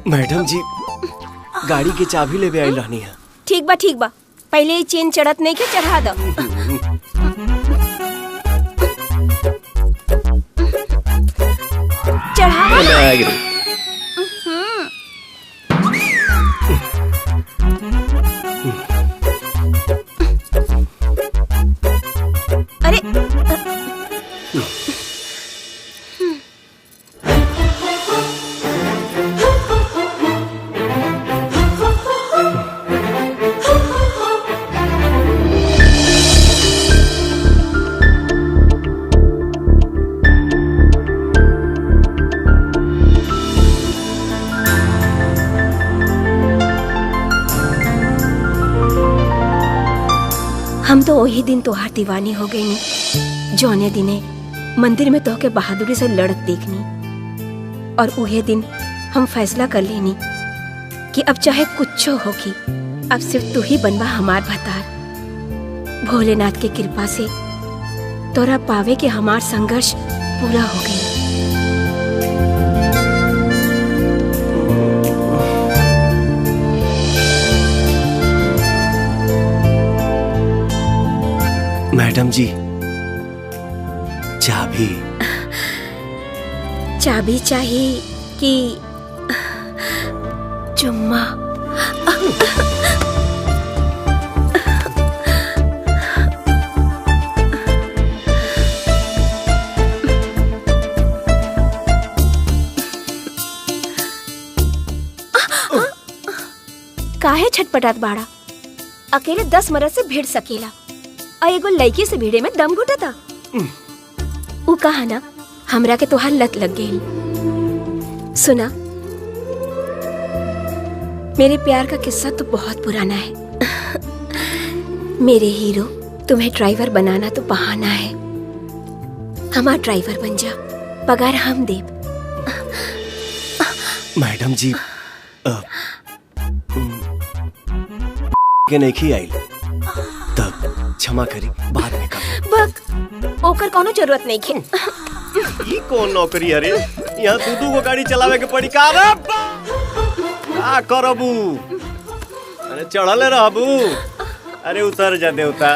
Madam जी गाड़ी के चाबी लेवे आई रहनी है। ठीक बा पहले ही चेन चढ़त नहीं के चढ़ा दो। चढ़ा अरे हम तो वही दिन तोहार दीवानी हो गई नी जौने दिने मंदिर में तोहके बहादुरी से लड़त देखनी, और उहे दिन हम फैसला कर लेनी कि अब चाहे कुछ होगी अब सिर्फ तू ही बनवा हमार भतार। भोलेनाथ की कृपा से तोरा पावे के हमार संघर्ष पूरा हो गई। मैडम जी चाबी चाबी चाहिए कि चुम्मा? काहे छटपटात बाड़ा? अकेले 10 मर्द से भिड़ सकेला और एगो लड़की से भिड़े में दम घुटता। उ कहा ना हमरा के तोहार लत लग गई। सुना, मेरे प्यार का किस्सा तो बहुत पुराना है। मेरे हीरो, तुम्हें ड्राइवर बनाना तो बहाना है। हमारा ड्राइवर बन जा, पगार हम दे। मैडम जी के नहीं आई तब क्षमा करी, बाद में कर। बक ओकर कोनो जरूरत नहीं है। ये कौन नौकरी अरे? यहाँ तू को गाड़ी चलावे के पड़ी का करबू? अरे चढ़ले रहबू? अरे उतर जा देवता।